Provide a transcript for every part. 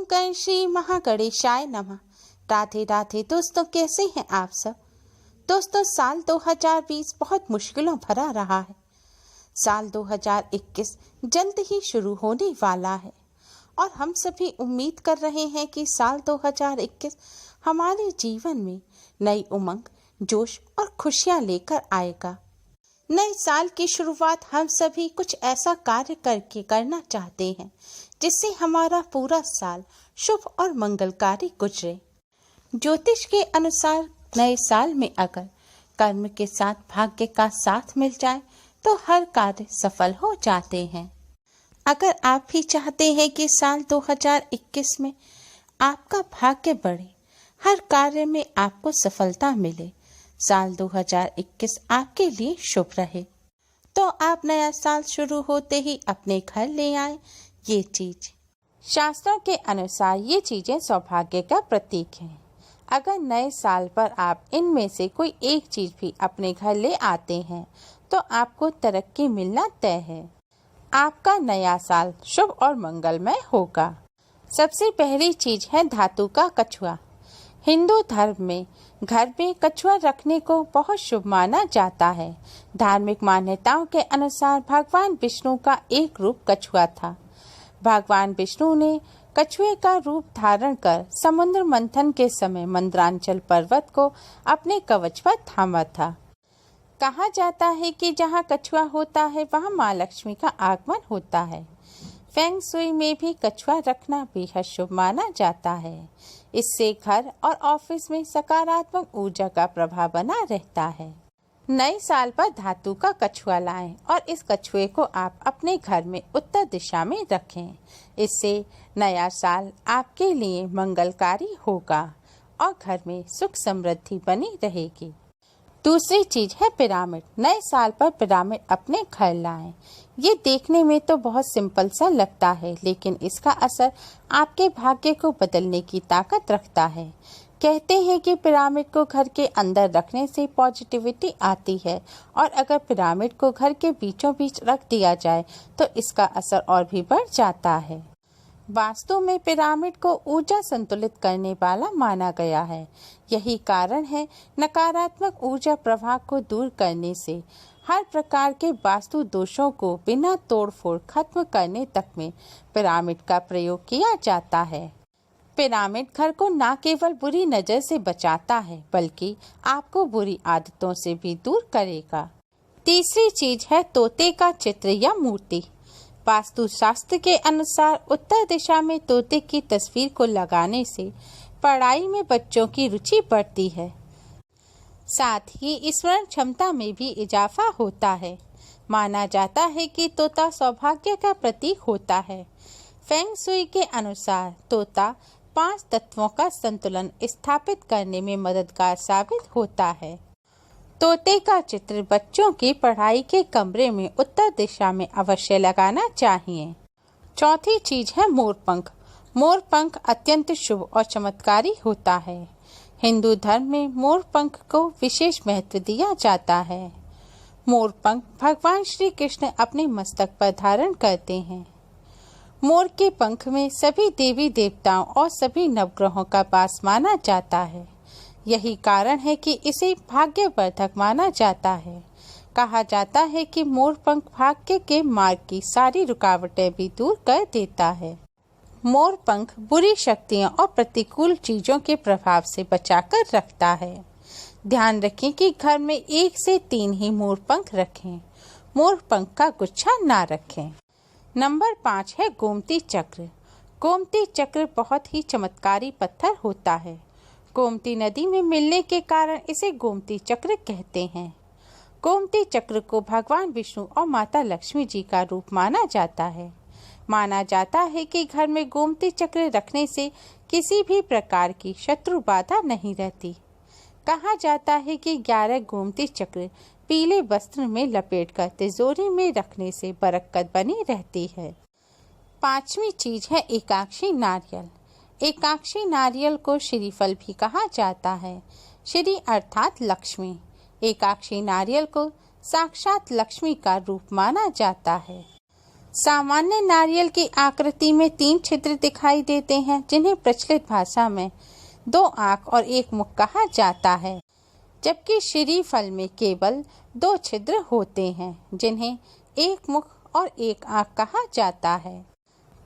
गण श्री महागणेशाय नमः। राधे राधे दोस्तों, कैसे हैं आप सब। दोस्तों, साल 2020 बहुत मुश्किलों भरा रहा है। साल 2021 जल्द ही शुरू होने वाला है और हम सभी उम्मीद कर रहे हैं कि साल 2021 हमारे जीवन में नई उमंग, जोश और खुशियां लेकर आएगा। नए साल की शुरुआत हम सभी कुछ ऐसा कार्य करके करना चाहते हैं जिससे हमारा पूरा साल शुभ और मंगलकारी गुजरे। ज्योतिष के अनुसार नए साल में अगर कर्म के साथ भाग्य का साथ मिल जाए तो हर कार्य सफल हो जाते हैं। अगर आप भी चाहते हैं कि साल 2021 में आपका भाग्य बढ़े, हर कार्य में आपको सफलता मिले, साल 2021 आपके लिए शुभ रहे, तो आप नया साल शुरू होते ही अपने घर ले आए ये चीज। शास्त्रों के अनुसार ये चीजें सौभाग्य का प्रतीक हैं। अगर नए साल पर आप इनमें से कोई एक चीज भी अपने घर ले आते हैं तो आपको तरक्की मिलना तय है। आपका नया साल शुभ और मंगलमय होगा। सबसे पहली चीज है धातु का कछुआ। हिंदू धर्म में घर में कछुआ रखने को बहुत शुभ माना जाता है। धार्मिक मान्यताओं के अनुसार भगवान विष्णु का एक रूप कछुआ था। भगवान विष्णु ने कछुए का रूप धारण कर समुद्र मंथन के समय मंदरांचल पर्वत को अपने कवच पर थामा था। कहा जाता है कि जहाँ कछुआ होता है वहाँ माँ लक्ष्मी का आगमन होता है। फेंग शुई में भी कछुआ रखना बेहद शुभ माना जाता है। इससे घर और ऑफिस में सकारात्मक ऊर्जा का प्रभाव बना रहता है। नए साल पर धातु का कछुआ लाएं और इस कछुए को आप अपने घर में उत्तर दिशा में रखें। इससे नया साल आपके लिए मंगलकारी होगा और घर में सुख समृद्धि बनी रहेगी। दूसरी चीज है पिरामिड। नए साल पर पिरामिड अपने घर लाएं। ये देखने में तो बहुत सिंपल सा लगता है, लेकिन इसका असर आपके भाग्य को बदलने की ताकत रखता है। कहते हैं कि पिरामिड को घर के अंदर रखने से पॉजिटिविटी आती है और अगर पिरामिड को घर के बीचों बीच रख दिया जाए तो इसका असर और भी बढ़ जाता है। वास्तु में पिरामिड को ऊर्जा संतुलित करने वाला माना गया है। यही कारण है नकारात्मक ऊर्जा प्रवाह को दूर करने से हर प्रकार के वास्तु दोषों को बिना तोड़फोड़ खत्म करने तक में पिरामिड का प्रयोग किया जाता है। पिरामिड घर को न केवल बुरी नजर से बचाता है बल्कि आपको बुरी आदतों से भी दूर करेगा। तीसरी चीज है तोते का चित्र या मूर्ति। वास्तु शास्त्र के अनुसार उत्तर दिशा में तोते की तस्वीर को लगाने से पढ़ाई में बच्चों की रुचि बढ़ती है। साथ ही स्मरण क्षमता में भी इजाफा होता है। माना जाता है कि तोता सौभाग्य का प्रतीक होता है। फेंग शुई के अनुसार तोता 5 तत्वों का संतुलन स्थापित करने में मददगार साबित होता है। तोते का चित्र बच्चों की पढ़ाई के कमरे में उत्तर दिशा में अवश्य लगाना चाहिए। चौथी चीज है मोरपंख। मोरपंख अत्यंत शुभ और चमत्कारी होता है। हिंदू धर्म में मोरपंख को विशेष महत्व दिया जाता है। मोरपंख भगवान श्री कृष्ण अपने मस्तक पर धारण करते हैं। मोर के पंख में सभी देवी देवताओं और सभी नवग्रहों का वास माना जाता है। यही कारण है कि इसे भाग्यवर्धक माना जाता है। कहा जाता है कि मोर पंख भाग्य के मार्ग की सारी रुकावटें भी दूर कर देता है। मोर पंख बुरी शक्तियों और प्रतिकूल चीजों के प्रभाव से बचाकर रखता है। ध्यान रखें कि घर में 1 से 3 ही मोर पंख रखें। मोर पंख का गुच्छा ना रखें। नंबर 5 है गोमती चक्र। गोमती चक्र बहुत ही चमत्कारी पत्थर होता है। गोमती नदी में मिलने के कारण इसे गोमती चक्र कहते हैं। गोमती चक्र को भगवान विष्णु और माता लक्ष्मी जी का रूप माना जाता है। माना जाता है कि घर में गोमती चक्र रखने से किसी भी प्रकार की शत्रु बाधा नहीं रहती। कहा जाता है कि 11 गोमती चक्र पीले वस्त्र में लपेटकर तिजोरी में रखने से बरकत बनी रहती है। 5वीं चीज है एकाक्षी नारियल। एकाक्षी नारियल को श्रीफल भी कहा जाता है। श्री अर्थात लक्ष्मी। एकाक्षी नारियल को साक्षात लक्ष्मी का रूप माना जाता है। सामान्य नारियल की आकृति में 3 छिद्र दिखाई देते हैं, जिन्हें प्रचलित भाषा में 2 आँख और 1 मुख कहा जाता है, जबकि श्रीफल में केवल 2 छिद्र होते हैं, जिन्हें 1 मुख और 1 आँख कहा जाता है।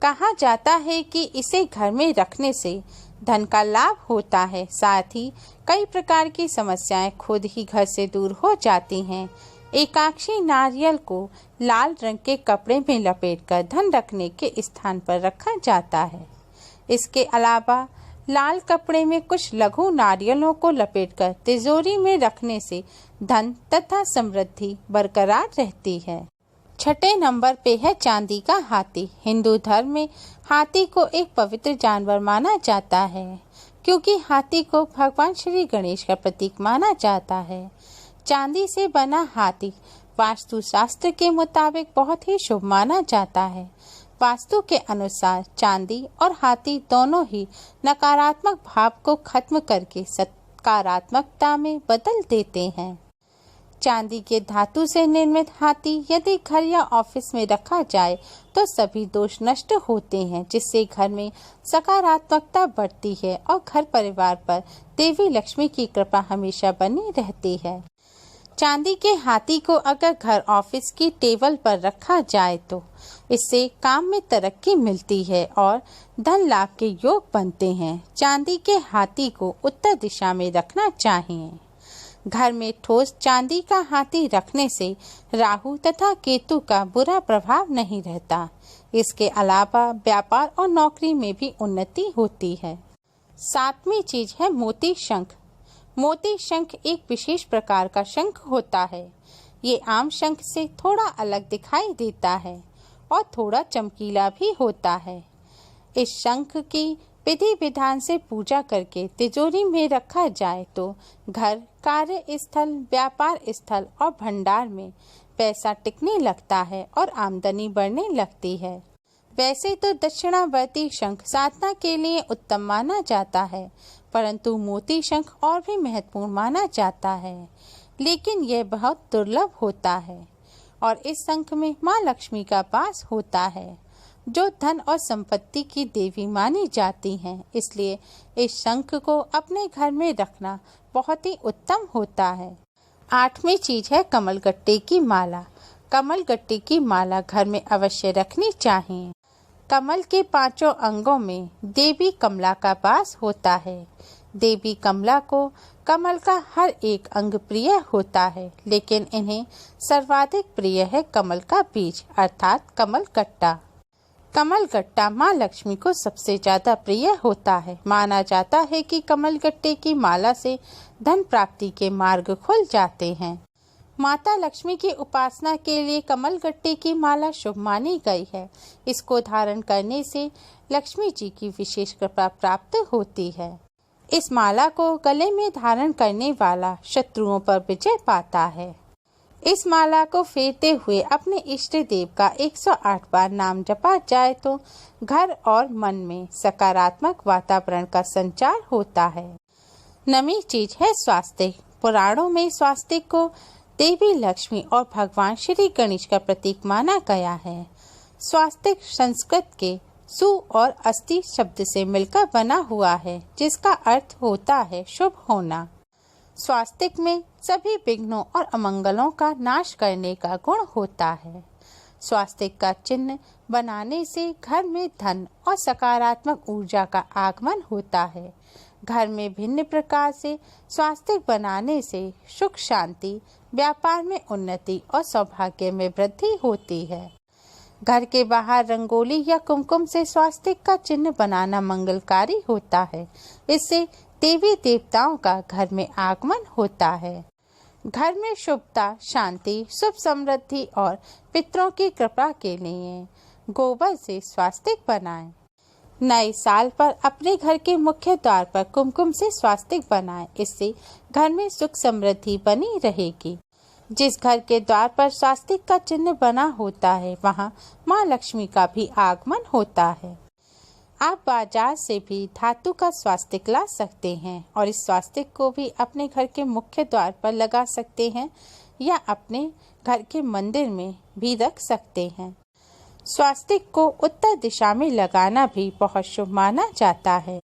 कहा जाता है कि इसे घर में रखने से धन का लाभ होता है, साथ ही कई प्रकार की समस्याएं खुद ही घर से दूर हो जाती हैं। एकाक्षी नारियल को लाल रंग के कपड़े में लपेटकर धन रखने के स्थान पर रखा जाता है। इसके अलावा लाल कपड़े में कुछ लघु नारियलों को लपेटकर तिजोरी में रखने से धन तथा समृद्धि बरकरार रहती है। 6 नंबर पे है चांदी का हाथी। हिंदू धर्म में हाथी को एक पवित्र जानवर माना जाता है, क्योंकि हाथी को भगवान श्री गणेश का प्रतीक माना जाता है। चांदी से बना हाथी वास्तु शास्त्र के मुताबिक बहुत ही शुभ माना जाता है। वास्तु के अनुसार चांदी और हाथी दोनों ही नकारात्मक भाव को खत्म करके सकारात्मकता में बदल देते हैं। चांदी के धातु से निर्मित हाथी यदि घर या ऑफिस में रखा जाए तो सभी दोष नष्ट होते हैं, जिससे घर में सकारात्मकता बढ़ती है और घर परिवार पर देवी लक्ष्मी की कृपा हमेशा बनी रहती है। चांदी के हाथी को अगर घर ऑफिस की टेबल पर रखा जाए तो इससे काम में तरक्की मिलती है और धन लाभ के योग बनते हैं। चांदी के हाथी को उत्तर दिशा में रखना चाहिए। घर में ठोस चांदी का हाथी रखने से राहु तथा केतु का बुरा प्रभाव नहीं रहता। इसके अलावा व्यापार और नौकरी में भी उन्नति होती है। 7वीं चीज है मोती शंख। मोती शंख एक विशेष प्रकार का शंख होता है। ये आम शंख से थोड़ा अलग दिखाई देता है और थोड़ा चमकीला भी होता है। इस शंख की विधि विधान से पूजा करके तिजोरी में रखा जाए तो घर, कार्य स्थल, व्यापार स्थल और भंडार में पैसा टिकने लगता है और आमदनी बढ़ने लगती है। वैसे तो दक्षिणावर्ती शंख साधना के लिए उत्तम माना जाता है, परंतु मोती शंख और भी महत्वपूर्ण माना जाता है, लेकिन यह बहुत दुर्लभ होता है और इस शंख में माँ लक्ष्मी का वास होता है, जो धन और संपत्ति की देवी मानी जाती हैं। इसलिए इस शंख को अपने घर में रखना बहुत ही उत्तम होता है। 8वीं चीज है कमलगट्टे की माला। कमलगट्टे की माला घर में अवश्य रखनी चाहिए। कमल के 5 अंगों में देवी कमला का वास होता है। देवी कमला को कमल का हर एक अंग प्रिय होता है, लेकिन इन्हें सर्वाधिक प्रिय है कमल का बीज अर्थात कमलगट्टा। कमलगट्टा माँ लक्ष्मी को सबसे ज्यादा प्रिय होता है। माना जाता है कि कमलगट्टे की माला से धन प्राप्ति के मार्ग खुल जाते हैं। माता लक्ष्मी की उपासना के लिए कमलगट्टे की माला शुभ मानी गई है। इसको धारण करने से लक्ष्मी जी की विशेष कृपा प्राप्त होती है। इस माला को गले में धारण करने वाला शत्रुओं पर विजय पाता है। इस माला को फेरते हुए अपने इष्ट देव का 108 बार नाम जपा जाए तो घर और मन में सकारात्मक वातावरण का संचार होता है। 9वीं चीज है स्वास्तिक। पुराणों में स्वास्तिक को देवी लक्ष्मी और भगवान श्री गणेश का प्रतीक माना गया है। स्वास्तिक संस्कृत के सु और अस्ति शब्द से मिलकर बना हुआ है, जिसका अर्थ होता है शुभ होना। स्वास्तिक में सभी विघ्नों और अमंगलों का नाश करने का गुण होता है। स्वास्तिक का चिन्ह बनाने से घर में धन और सकारात्मक ऊर्जा का आगमन होता है। घर में भिन्न प्रकार से स्वास्तिक बनाने से सुख शांति, व्यापार में उन्नति और सौभाग्य में वृद्धि होती है। घर के बाहर रंगोली या कुमकुम से स्वास्तिक का चिन्ह बनाना मंगलकारी होता है। इससे देवी देवताओं का घर में आगमन होता है। घर में शुभता, शांति, सुख समृद्धि और पितरों की कृपा के लिए गोबर से स्वास्तिक बनाएं। नए साल पर अपने घर के मुख्य द्वार पर कुमकुम से स्वास्तिक बनाएं। इससे घर में सुख समृद्धि बनी रहेगी। जिस घर के द्वार पर स्वास्तिक का चिन्ह बना होता है, वहाँ माँ लक्ष्मी का भी आगमन होता है। आप बाजार से भी धातु का स्वास्तिक ला सकते हैं और इस स्वास्तिक को भी अपने घर के मुख्य द्वार पर लगा सकते हैं या अपने घर के मंदिर में भी रख सकते हैं। स्वास्तिक को उत्तर दिशा में लगाना भी बहुत शुभ माना जाता है।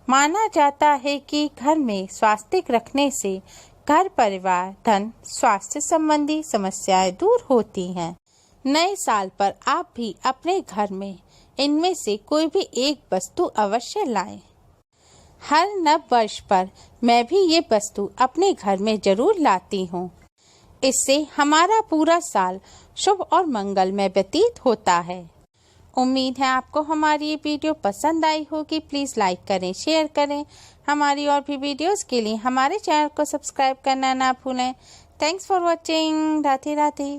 माना जाता है कि घर में स्वास्तिक रखने से घर परिवार धन स्वास्थ्य संबंधी समस्याएं दूर होती हैं। नए साल पर आप भी अपने घर में इनमें से कोई भी एक वस्तु अवश्य लाएं। हर नव वर्ष पर मैं भी ये वस्तु अपने घर में जरूर लाती हूँ। इससे हमारा पूरा साल शुभ और मंगलमय व्यतीत होता है। उम्मीद है आपको हमारी ये वीडियो पसंद आई होगी। प्लीज़ लाइक करें, शेयर करें। हमारी और भी वीडियोस के लिए हमारे चैनल को सब्सक्राइब करना ना भूलें। Thanks for watching. Radhe Radhe.